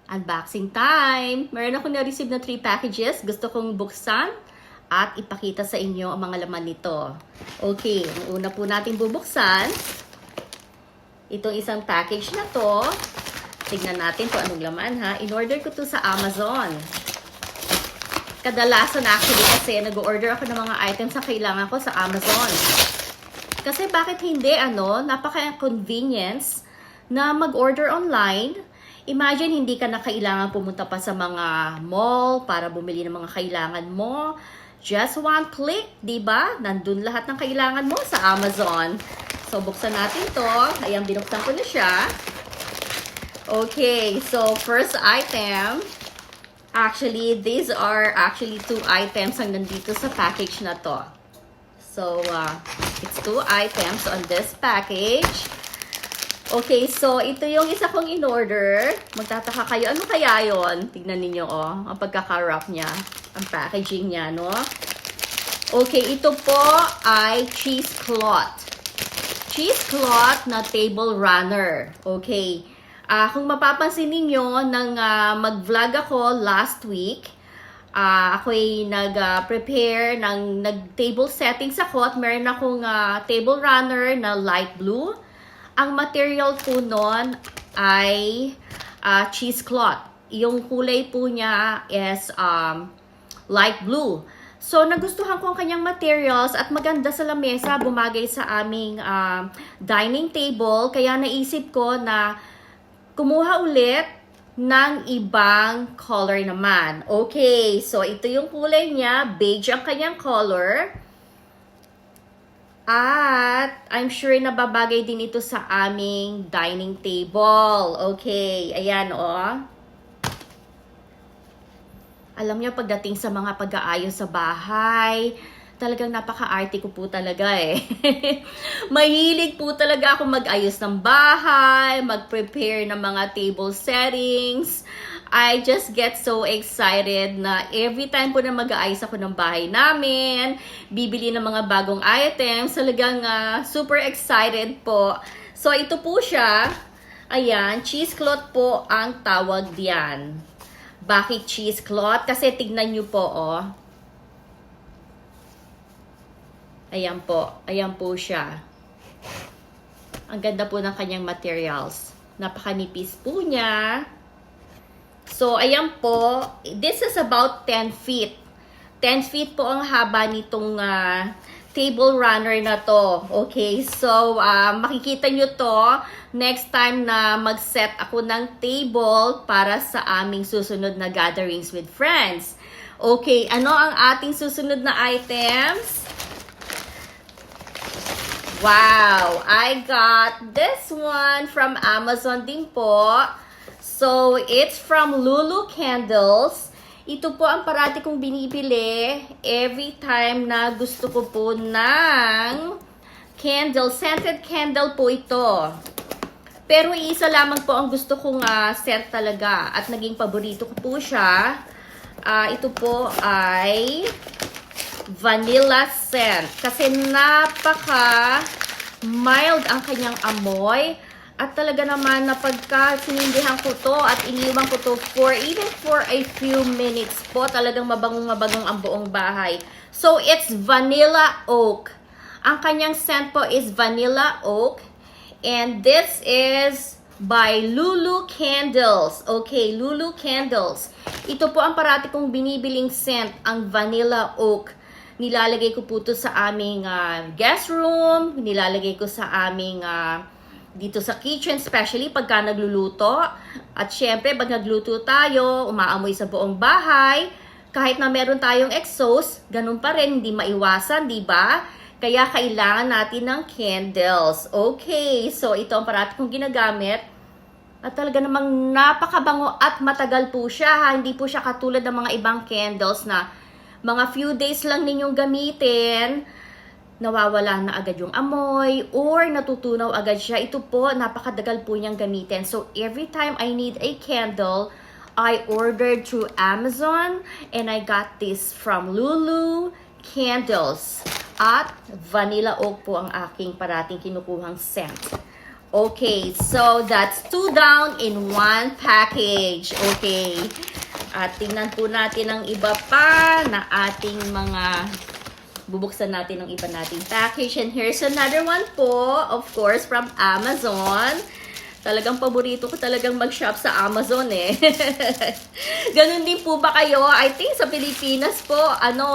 Unboxing time! Meron akong na-receive na 3 packages. Gusto kong buksan at ipakita sa inyo ang mga laman nito. Okay, ang una po natin bubuksan. Itong isang package na to. Tignan natin kung anong laman ha. In-order ko to sa Amazon. Kadalasan actually kasi nag-order ako ng mga items na kailangan ko sa Amazon. Kasi bakit hindi napaka-convenience na mag-order online. Imagine, hindi ka na kailangan pumunta pa sa mga mall para bumili ng mga kailangan mo. Just one click, di ba? Nandun lahat ng kailangan mo sa Amazon. So, buksan natin to. Ayan, binuksan ko na siya. Okay, so first item. Actually, these are actually 2 items ang nandito sa package na to. So, it's 2 items on this package. Okay, so ito yung isa kong in-order. Magtataka kayo, ano kaya yon? Tignan ninyo, ang pagkaka-wrap niya, ang packaging niya, no? Okay, ito po ay cheesecloth. Cheesecloth na table runner. Okay. Kung mapapansin ninyo, nang mag-vlog ako last week, ako'y nag-prepare ng nag-table settings ako at meron akong table runner na light blue. Ang material po nun ay cheesecloth. Yung kulay po niya is light blue. So, nagustuhan ko ang kanyang materials at maganda sa lamesa, bumagay sa aming dining table. Kaya naisip ko na kumuha ulit ng ibang color naman. Okay, so ito yung kulay niya. Beige ang kanyang color. At I'm sure na babagay din ito sa aming dining table. Okay, ayan Alam niyo, pagdating sa mga pag-aayos sa bahay, talagang napaka-arte ko po talaga eh. Mahilig po talaga ako mag-ayos ng bahay, mag-prepare ng mga table settings. I just get so excited na every time po na mag-aayos ako ng bahay namin, bibili ng mga bagong items, talagang super excited po. So, ito po siya. Ayan, cheesecloth po ang tawag diyan. Bakit cheesecloth? Kasi tignan nyo po, Ayan po siya. Ang ganda po ng kanyang materials. Napakanipis po niya. So, ayan po. This is about 10 feet. 10 feet po ang haba nitong table runner na to. Okay, so makikita nyo to next time na mag-set ako ng table para sa aming susunod na gatherings with friends. Okay, ano ang ating susunod na items? Wow! I got this one from Amazon din po. So, it's from Lulu Candles. Ito po ang parati kong binibili every time na gusto ko po ng candle. Scented candle po ito. Pero isa lamang po ang gusto kong scent talaga. At naging paborito ko po siya. Ito po ay vanilla scent. Kasi napaka mild ang kanyang amoy. At talaga naman na pagka sinindihan ko to at iniwan ko to even for a few minutes po, talagang mabangong-mabangong ang buong bahay. So, it's vanilla oak. Ang kanyang scent po is vanilla oak. And this is by Lulu Candles. Okay, Lulu Candles. Ito po ang parati kong binibiling scent, ang vanilla oak. Nilalagay ko po to sa aming guest room. Nilalagay ko sa aming dito sa kitchen, especially pagka nagluluto. At syempre, pag nagluto tayo, umaamoy sa buong bahay. Kahit na meron tayong exhaust, ganun pa rin, hindi maiwasan, di ba? Kaya kailangan natin ng candles. Okay, so ito ang parati kong ginagamit. At talaga namang napakabango at matagal po siya. Hindi po siya katulad ng mga ibang candles na mga few days lang ninyong gamitin, nawawala na agad yung amoy or natutunaw agad siya. Ito po, napakadagal po niyang gamitin. So, every time I need a candle, I ordered through Amazon and I got this from Lulu Candles. At vanilla oak po ang aking parating kinukuhang scent. Okay, so that's 2 down in 1 package. Okay. At tingnan po natin ang iba pa na ating mga bubuksan natin ang iba nating package. And here's another one po, of course, from Amazon. Talagang paborito ko talagang mag-shop sa Amazon eh. Ganun din po ba kayo? I think sa Pilipinas po, ano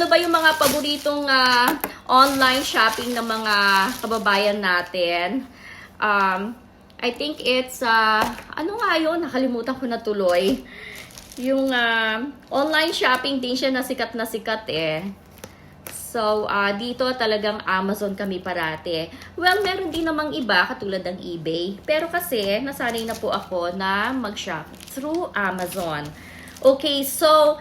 ba yung mga paboritong online shopping ng mga kababayan natin? I think it's, ano nga yun? Nakalimutan ko na tuloy. Yung online shopping din siya na sikat eh. So, dito talagang Amazon kami parate. Well, meron din namang iba katulad ng eBay. Pero kasi, nasanay na po ako na mag-shop through Amazon. Okay, so,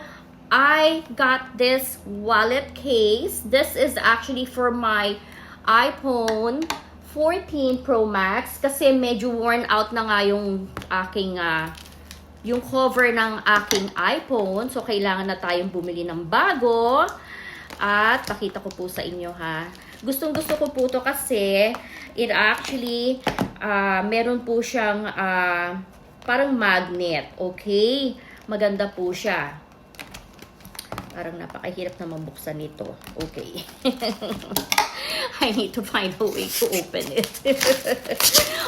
I got this wallet case. This is actually for my iPhone 14 Pro Max. Kasi medyo worn out na nga yung aking yung cover ng aking iPhone. So, kailangan na tayong bumili ng bago. At, pakita ko po sa inyo ha. Gustong-gusto ko po to kasi it actually, meron po siyang parang magnet. Okay? Maganda po siya. Parang napakahirap na mabuksan nito. Okay. I need to find a way to open it.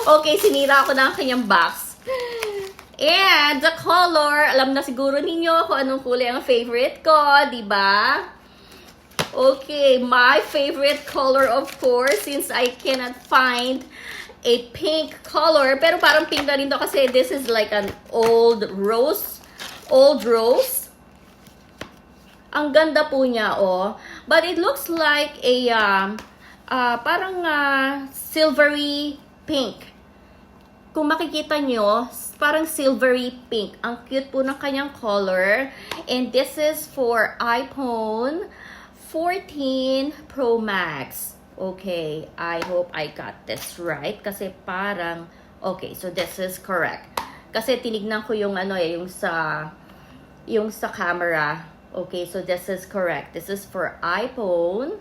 Okay, sinira ko na ang kanyang box. And the color, alam na siguro ninyo kung anong kulay ang favorite ko, di ba? Okay, my favorite color of course, since I cannot find a pink color, pero parang pink na rin to kasi this is like an old rose. Ang ganda po niya, oh. But it looks like a parang silvery pink. Kung makikita nyo, parang silvery pink. Ang cute po ng kanyang color. And this is for iPhone 14 Pro Max. Okay, I hope I got this right. Kasi parang, okay, so this is correct. Kasi tinignan ko yung yung sa camera. Okay, so this is correct. This is for iPhone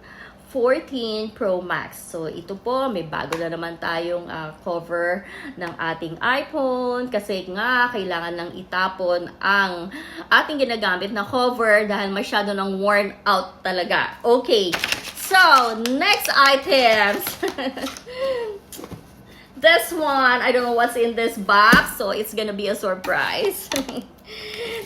14 Pro Max. So, ito po, may bago na naman tayong cover ng ating iPhone kasi nga, kailangan nang itapon ang ating ginagamit na cover dahil masyado nang worn out talaga. Okay, so, next items. This one, I don't know what's in this box, so it's gonna be a surprise.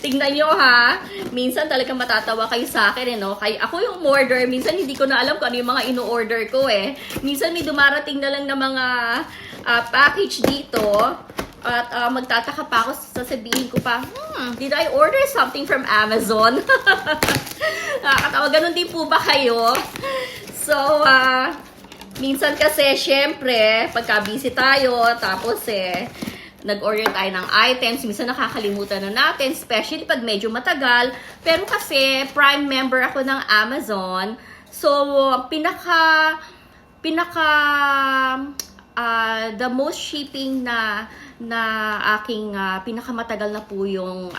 Tingnan nyo ha, minsan talagang matatawa kayo sa akin no? Kaya ako yung order, minsan hindi ko na alam kung ano yung mga ino-order ko eh. Minsan may dumarating na lang na mga package dito at magtataka pa ako, sasabihin ko pa, did I order something from Amazon? Nakakatawa, ganun din po ba kayo? So, minsan kasi, syempre, pagka-busy tayo, tapos nag-order tayo ng items, minsan nakakalimutan na natin, especially pag medyo matagal. Pero kasi, Prime member ako ng Amazon, so, the most shipping na aking pinakamatagal na po yung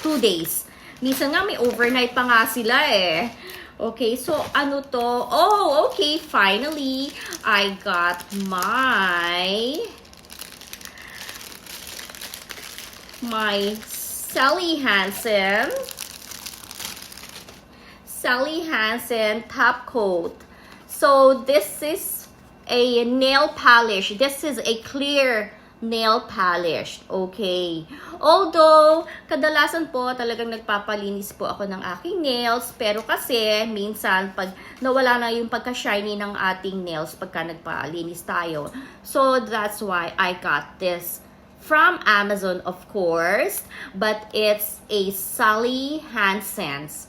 2 days. Minsan nga may overnight pa nga sila eh. Okay, so ano to? Oh, okay, finally, I got my Sally Hansen top coat. So this is a nail polish. This is a clear nail polish. Okay. Although, kadalasan po talagang nagpapalinis po ako ng aking nails. Pero kasi, minsan, pag nawala na yung pagka-shiny ng ating nails pagka nagpalinis tayo. So, that's why I got this from Amazon, of course. But it's a Sally Hansen's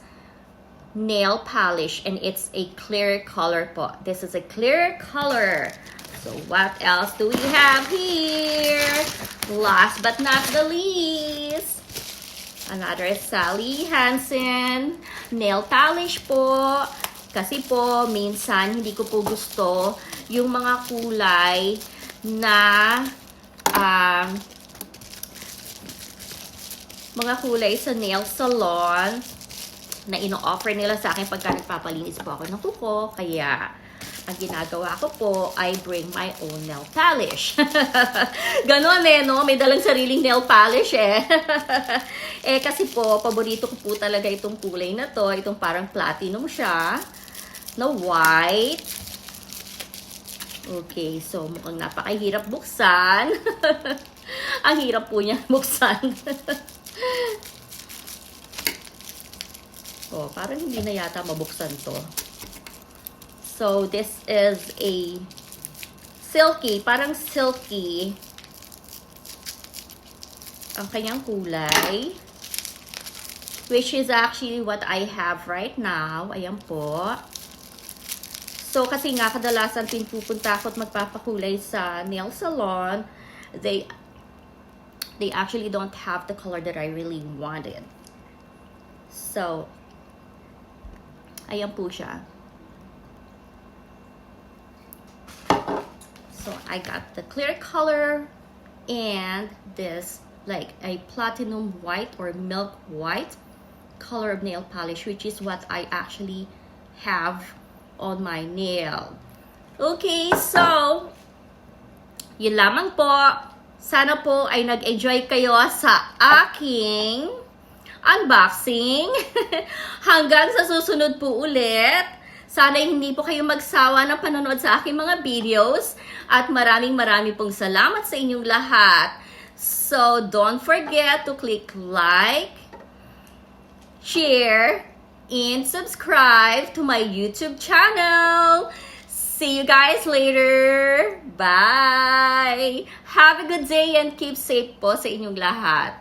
nail polish. And it's a clear color po. This is a clear color. So, what else do we have here? Last but not the least, another Sally Hansen nail polish po. Kasi po, minsan, hindi ko po gusto yung mga kulay na mga kulay sa nail salon na ino-offer nila sa akin pagka nagpapalinis po ako ng kuko. Kaya, ang ginagawa ko po, I bring my own nail polish. Ganon no? May dalang sariling nail polish kasi po, paborito ko po talaga itong kulay na to. Itong parang platinum siya, na white. Okay, so mukhang napakahirap buksan. Ang hirap po niya buksan. Oh, parang hindi na yata mabuksan to. So, this is a silky, parang silky ang kanyang kulay, which is actually what I have right now. Ayan po. So, kasi nga kadalasan pupunta ako at magpapakulay sa nail salon, they actually don't have the color that I really wanted. So, ayan po siya. So, I got the clear color and this like a platinum white or milk white color of nail polish, which is what I actually have on my nail. Okay, so, yun lamang po. Sana po ay nag-enjoy kayo sa aking unboxing. Hanggang sa susunod po ulit. Sana hindi po kayo magsawa ng panonood sa aking mga videos. At maraming pong salamat sa inyong lahat. So, don't forget to click like, share, and subscribe to my YouTube channel. See you guys later. Bye! Have a good day and keep safe po sa inyong lahat.